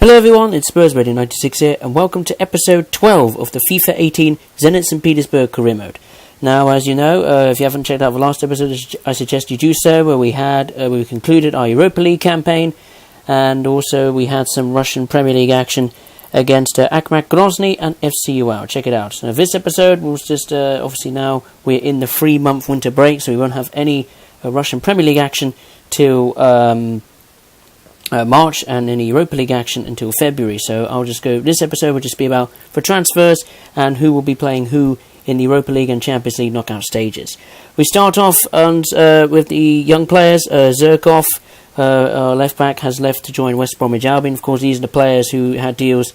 Hello everyone, it's SpursRadio96 here, and welcome to episode 12 of the FIFA 18 Zenit St. Petersburg career mode. Now, as you know, if you haven't checked out the last episode, I suggest you do so, where we concluded our Europa League campaign, and also we had some Russian Premier League action against Akhmat Grozny and FC Ural. Check it out. Now, this episode was just, obviously now we're in the 3-month winter break, so we won't have any Russian Premier League action till March, and any Europa League action until February. So I'll just go. This episode will just be about for transfers and who will be playing who in the Europa League and Champions League knockout stages. We start off with the young players. Zurkov, our left back, has left to join West Bromwich Albion. Of course, these are the players who had deals,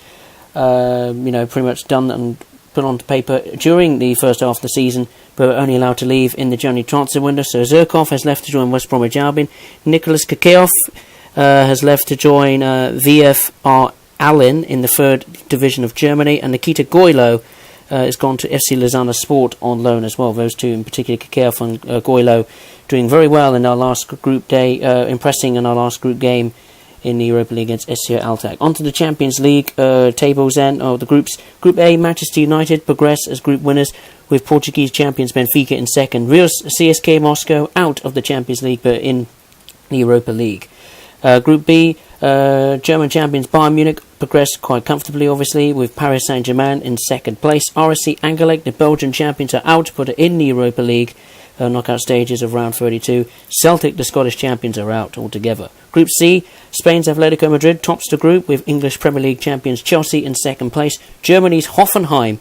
pretty much done and put onto paper during the first half of the season, but were only allowed to leave in the January transfer window. So Zurkov has left to join West Bromwich Albion. Nicholas Kakeoff has left to join VfR Aalen in the third division of Germany, and Nikita Goilo has gone to FC Lausanne Sport on loan as well. Those two in particular, Kakeoff and Goilo, doing very well in our last group day, impressing in our last group game in the Europa League against SC Altach. On to the Champions League tables then, the groups. Group A, Manchester United progress as group winners with Portuguese champions Benfica in second. Real CSK Moscow out of the Champions League but in the Europa League. Group B, German champions Bayern Munich progressed quite comfortably, obviously, with Paris Saint-Germain in second place. RSC Anderlecht, the Belgian champions, are out, but are in the Europa League knockout stages of round 32. Celtic, the Scottish champions, are out altogether. Group C, Spain's Atletico Madrid tops the group, with English Premier League champions Chelsea in second place. Germany's Hoffenheim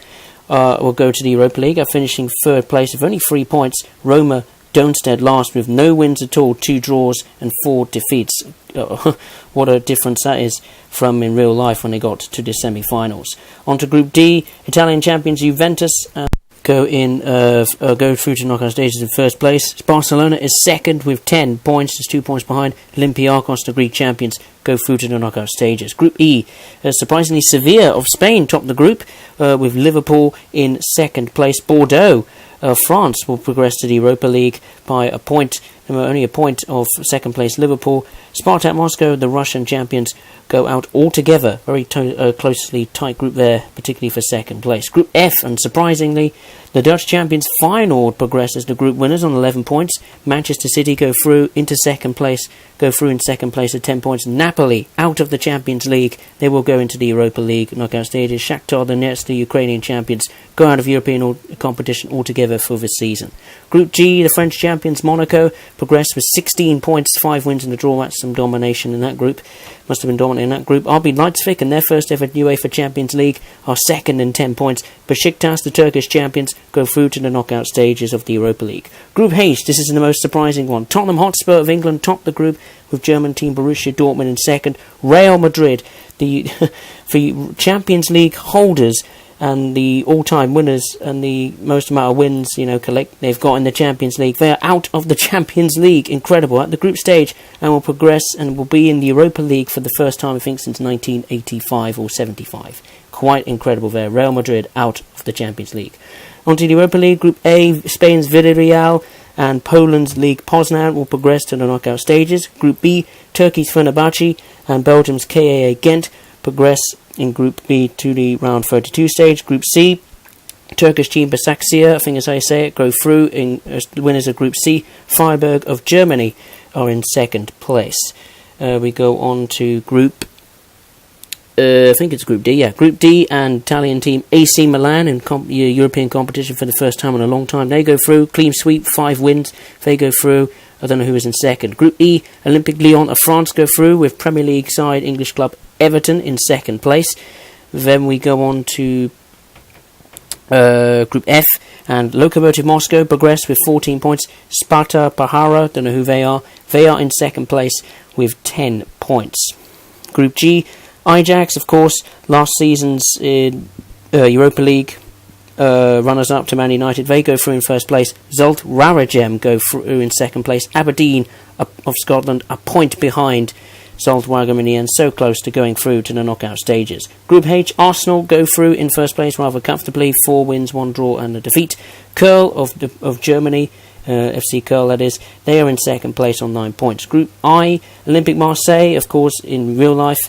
will go to the Europa League, finishing third place with only 3 points. Roma Donstead last with no wins at all, 2 draws and 4 defeats. What a difference that is from in real life when they got to the semi-finals. On to Group D, Italian champions Juventus go through to knockout stages in first place. Barcelona is second with 10 points, just 2 points behind. Olympiacos, the Greek champions, go through to the knockout stages. Group E, surprisingly Sevilla of Spain top the group with Liverpool in second place. Bordeaux France will progress to the Europa League by a point, only a point of second place Liverpool. Spartak Moscow, the Russian champions, go out altogether. Very closely tight group there, particularly for second place. Group F, and surprisingly, the Dutch champions Feyenoord progress as the group winners on 11 points. Manchester City go through in second place at 10 points. Napoli out of the Champions League. They will go into the Europa League knockout stages. Shakhtar Donetsk, the Ukrainian champions, go out of European competition altogether for this season. Group G, the French champions Monaco progress with 16 points, 5 wins and a draw. That's some domination in that group. Must have been dominant in that group. RB Leipzig in their first ever UEFA Champions League are second in 10 points. Besiktas, the Turkish champions, go through to the knockout stages of the Europa League. Group H, this is the most surprising one. Tottenham Hotspur of England top the group with German team Borussia Dortmund in second. Real Madrid, the Champions League holders and the all-time winners and the most amount of wins, they've got in the Champions League. They are out of the Champions League. Incredible. At the group stage, and will progress and will be in the Europa League for the first time, I think, since 1985 or 75. Quite incredible there. Real Madrid out of the Champions League. On to the Europa League. Group A, Spain's Villarreal and Poland's League Poznan will progress to the knockout stages. Group B, Turkey's Fenerbahce and Belgium's KAA Ghent progress in Group B to the round 32 stage. Group C, Turkish team Başakşehir, I think as I say it, go through in winners of Group C. Freiburg of Germany are in second place. We go on to Group I think it's Group D, yeah. Group D, and Italian team AC Milan in European competition for the first time in a long time. They go through, clean sweep, 5 wins. They go through. I don't know who is in second. Group E, Olympique Lyon of France go through with Premier League side English club Everton in second place. Then we go on to Group F, and Lokomotiv Moscow progress with 14 points. Sparta Praha, don't know who they are. They are in second place with 10 points. Group G, Ajax, of course, last season's Europa League runners-up to Man United. They go through in first place. Zult Raragem go through in second place. Aberdeen of Scotland a point behind Zult Raragem in the end, so close to going through to the knockout stages. Group H, Arsenal go through in first place rather comfortably. 4 wins, 1 draw and a defeat. Curl of Germany, FC Curl that is, they are in second place on 9 points. Group I, Olympique Marseille, of course, in real life,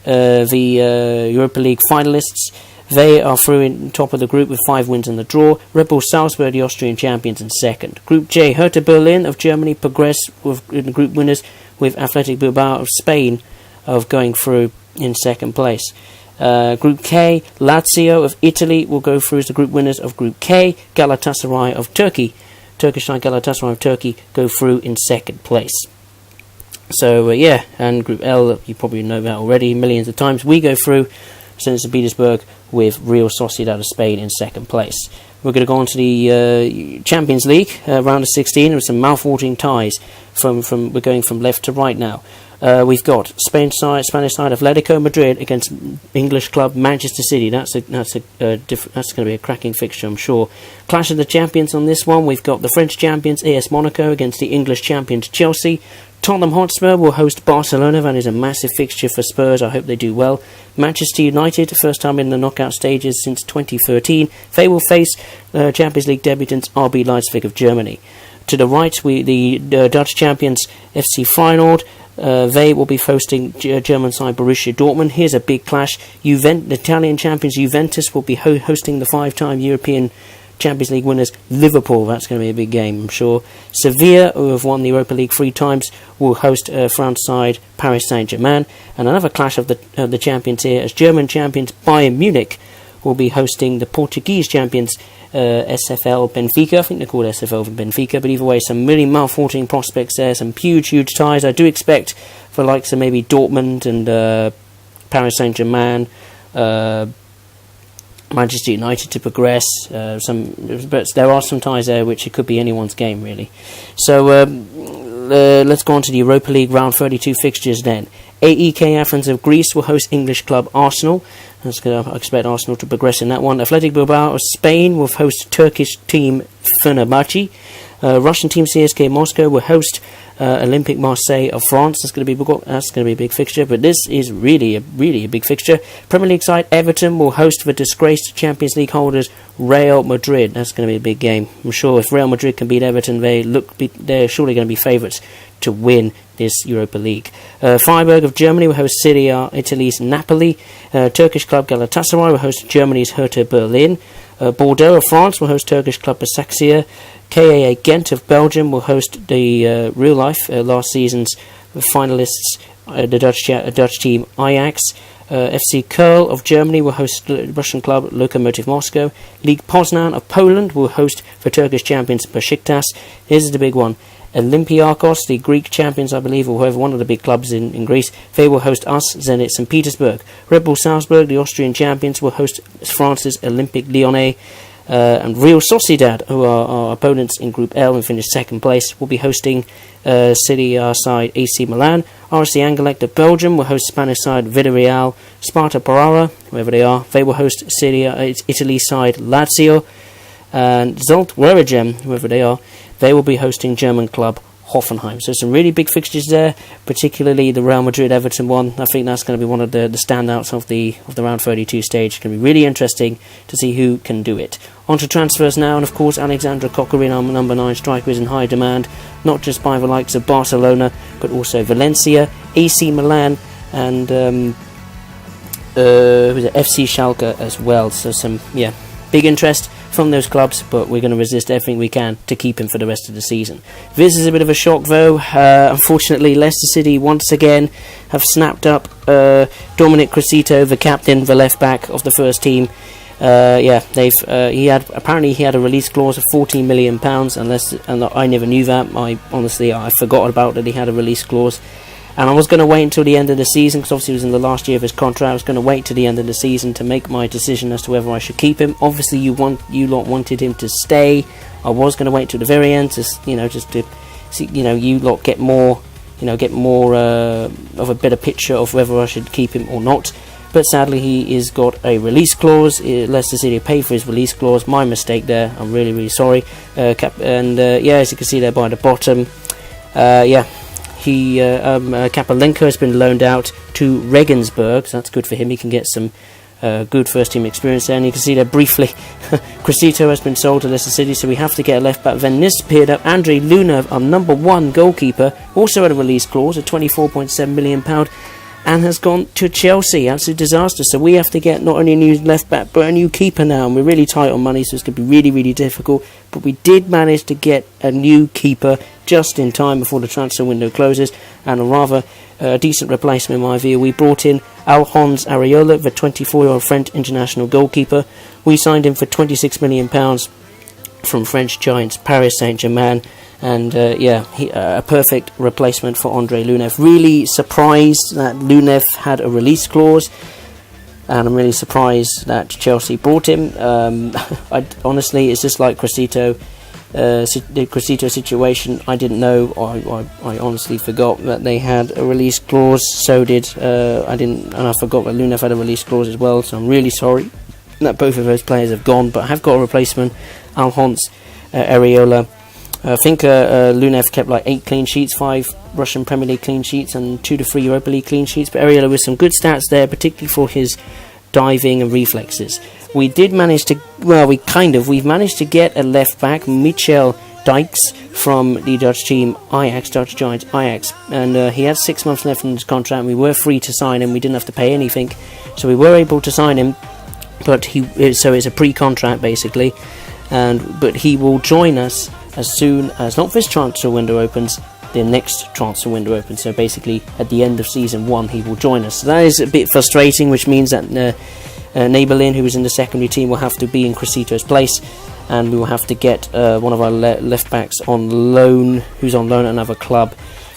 the Europa League finalists. They are through in top of the group with 5 wins in the draw. Red Bull Salzburg, the Austrian champions, in second. Group J, Hertha Berlin of Germany progress in the group winners, with Athletic Bilbao of Spain going through in second place. Group K, Lazio of Italy will go through as the group winners of Group K. Galatasaray of Turkey, Turkish side Galatasaray of Turkey, go through in second place. So and Group L, you probably know that already millions of times. We go through Zenit Petersburg with Real Sociedad of Spain in second place. We're going to go on to the Champions League round of 16 with some mouth-watering ties. We're going from left to right now. We've got Spanish side Atletico Madrid against English club Manchester City. That's going to be a cracking fixture, I'm sure. Clash of the Champions on this one. We've got the French champions AS Monaco against the English champions Chelsea. Tottenham Hotspur will host Barcelona. That is a massive fixture for Spurs. I hope they do well. Manchester United, first time in the knockout stages since 2013. They will face Champions League debutants RB Leipzig of Germany. To the right, the Dutch champions FC Feyenoord. They will be hosting German side Borussia Dortmund. Here's a big clash. The Italian champions Juventus will be hosting the 5-time European Champions League winners Liverpool. That's going to be a big game, I'm sure. Sevilla, who have won the Europa League 3 times, will host France side Paris Saint-Germain. And another clash of the champions here, as German champions Bayern Munich will be hosting the Portuguese champions SFL Benfica. I think they're called SFL Benfica, but either way, some really mouth-watering prospects there, some huge ties. I do expect for likes of maybe Dortmund and Paris Saint-Germain, Manchester United to progress, but there are some ties there which it could be anyone's game, really. So let's go on to the Europa League round 32 fixtures then. AEK Athens of Greece will host English club Arsenal. I expect Arsenal to progress in that one. Athletic Bilbao of Spain will host Turkish team Fenerbahce. Russian team CSKA Moscow will host Olympique Marseille of France. That's going to be a big fixture, but this is really a big fixture. Premier League side Everton will host the disgraced Champions League holders Real Madrid. That's going to be a big game. I'm sure if Real Madrid can beat Everton, they're surely going to be favourites to win this Europa League. Freiburg of Germany will host Serie A Italy's Napoli. Turkish club Galatasaray will host Germany's Hertha Berlin. Bordeaux of France will host Turkish club Başakşehir. KAA Ghent of Belgium will host the real life last season's finalists, the Dutch team Ajax. FC Köln of Germany will host the Russian club Lokomotiv Moscow. League Poznan of Poland will host the Turkish champions Besiktas. Here's the big one. Olympiacos, the Greek champions, I believe, or whoever, one of the big clubs in Greece, they will host us, Zenit St. Petersburg. Red Bull Salzburg, the Austrian champions, will host France's Olympique Lyonnais. And Real Sociedad, who are our opponents in Group L and finished second place, will be hosting Serie A side AC Milan. RC Anderlecht of Belgium will host Spanish side Villarreal. Sparta Praha, whoever they are, they will host Serie A Italy side Lazio. And Zulte Waregem, whoever they are, they will be hosting German club Hoffenheim. So some really big fixtures there, particularly the Real Madrid-Everton one. I think that's going to be one of the standouts of the round 32 stage. It's going to be really interesting to see who can do it. On to transfers now, and of course Alexandra Kokorin, our number 9 striker, is in high demand, not just by the likes of Barcelona, but also Valencia, AC Milan, and FC Schalke as well. So some big interest from those clubs, but we're going to resist everything we can to keep him for the rest of the season. This is a bit of a shock though. Unfortunately, Leicester City once again have snapped up Dominic Crescito, the captain, the left back of the first team. He had a release clause of £14 million, and I never knew that. I forgot about that he had a release clause. And I was going to wait until the end of the season, because obviously he was in the last year of his contract. I was going to wait till the end of the season to make my decision as to whether I should keep him. Obviously, you lot wanted him to stay. I was going to wait till the very end to, just to see, you lot get more of a better picture of whether I should keep him or not. But sadly, he has got a release clause. Leicester City paid for his release clause. My mistake there. I'm really, really sorry. As you can see there by the bottom, Kapelenko has been loaned out to Regensburg, so that's good for him. He can get some good first team experience there. And you can see there briefly, Crescito has been sold to Leicester City, so we have to get a left back. Then this appeared up. Andrei Luna, our number 1 goalkeeper, also had a release clause of £24.7 million. and has gone to Chelsea. Absolute disaster. So we have to get not only a new left back but a new keeper now, and we're really tight on money, so it's going to be really, really difficult. But we did manage to get a new keeper just in time before the transfer window closes, and a rather decent replacement in my view. We brought in Alphonse Areola, the 24-year-old French international goalkeeper. We signed him for £26 million from French giants Paris Saint-Germain, and a perfect replacement for Andrei Lunev. Really surprised that Lunev had a release clause, and I'm really surprised that Chelsea brought him. Honestly, it's just like Cressito. The Cressito situation, I didn't know. I honestly forgot that they had a release clause. So did I forgot that Lunev had a release clause as well. So I'm really sorry that both of those players have gone. But I have got a replacement, Alphonse Areola. I think Lunev kept like 8 clean sheets, 5 Russian Premier League clean sheets, and 2 to 3 Europa League clean sheets. But Areola with some good stats there, particularly for his diving and reflexes. We did manage to, we've managed to get a left back, Michel Dijks, from the Dutch team Dutch Giants Ajax, and he had 6 months left in his contract, and we were free to sign him. We didn't have to pay anything, so we were able to sign him, but so it's a pre-contract basically, but he will join us as soon as, not this transfer window opens, the next transfer window opens. So basically at the end of season 1 he will join us. So that is a bit frustrating, which means that Neighbourlin, who is in the secondary team, will have to be in Cressito's place, and we will have to get one of our left backs on loan, who's on loan at another club,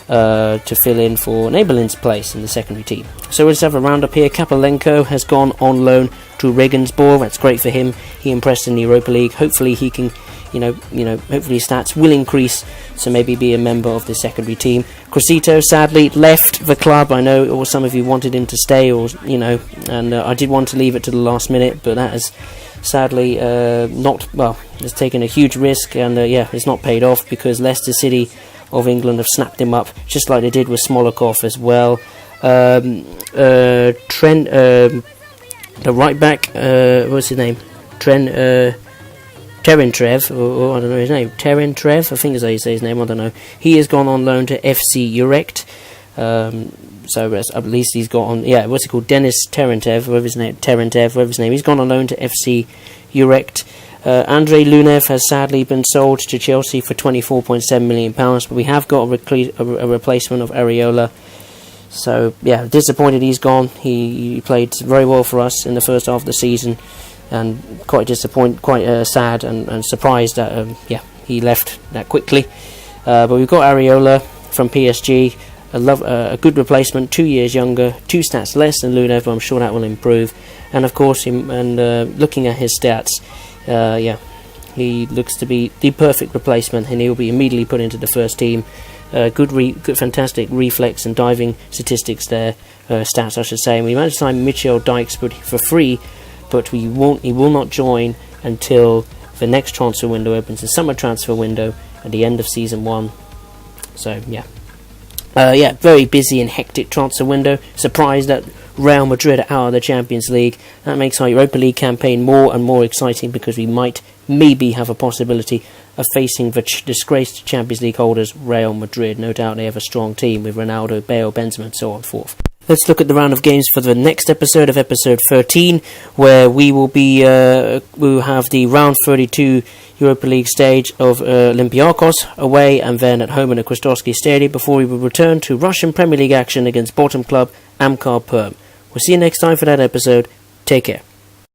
to fill in for Neighbourlin's place in the secondary team. So we'll just have a roundup here. Kapelenko has gone on loan to Regensburg. That's great for him. He impressed in the Europa League. Hopefully he can, hopefully his stats will increase, so maybe be a member of the secondary team. Cressito sadly left the club. I know, or some of you wanted him to stay, and I did want to leave it to the last minute, but that has sadly it's taken a huge risk, and it's not paid off, because Leicester City of England have snapped him up, just like they did with Smolikov as well. Trent, the right back, what's his name? Terentrev, or I don't know his name, Terentrev, I think is how you say his name, I don't know. He has gone on loan to FC Urekt, so at least he's got on, what's it called, Denis Terentrev, whatever his name, he's gone on loan to FC Urekt. Andrei Lunev has sadly been sold to Chelsea for £24.7 million, but we have got a replacement of Areola. So disappointed he's gone. He played very well for us in the first half of the season, and quite sad and surprised that he left that quickly. But we've got Areola from PSG, a good replacement, 2 years younger, 2 stats less than Lunev, but I'm sure that will improve. And of course, looking at his stats, he looks to be the perfect replacement, and he'll be immediately put into the first team. Good, fantastic reflex and diving statistics there, stats I should say. And we managed to sign Michel Dijks for free, but he will not join until the next transfer window opens, the summer transfer window at the end of season 1. So very busy and hectic transfer window. Surprised that Real Madrid are out of the Champions League. That makes our Europa League campaign more and more exciting, because we might maybe have a possibility of facing the disgraced Champions League holders, Real Madrid. No doubt they have a strong team with Ronaldo, Bale, Benzema and so on forth. Let's look at the round of games for the next episode of episode 13, where we will have the round 32 Europa League stage of Olympiacos away and then at home in the Krastovsky Stadium, before we will return to Russian Premier League action against bottom club Amkar Perm. We'll see you next time for that episode. Take care.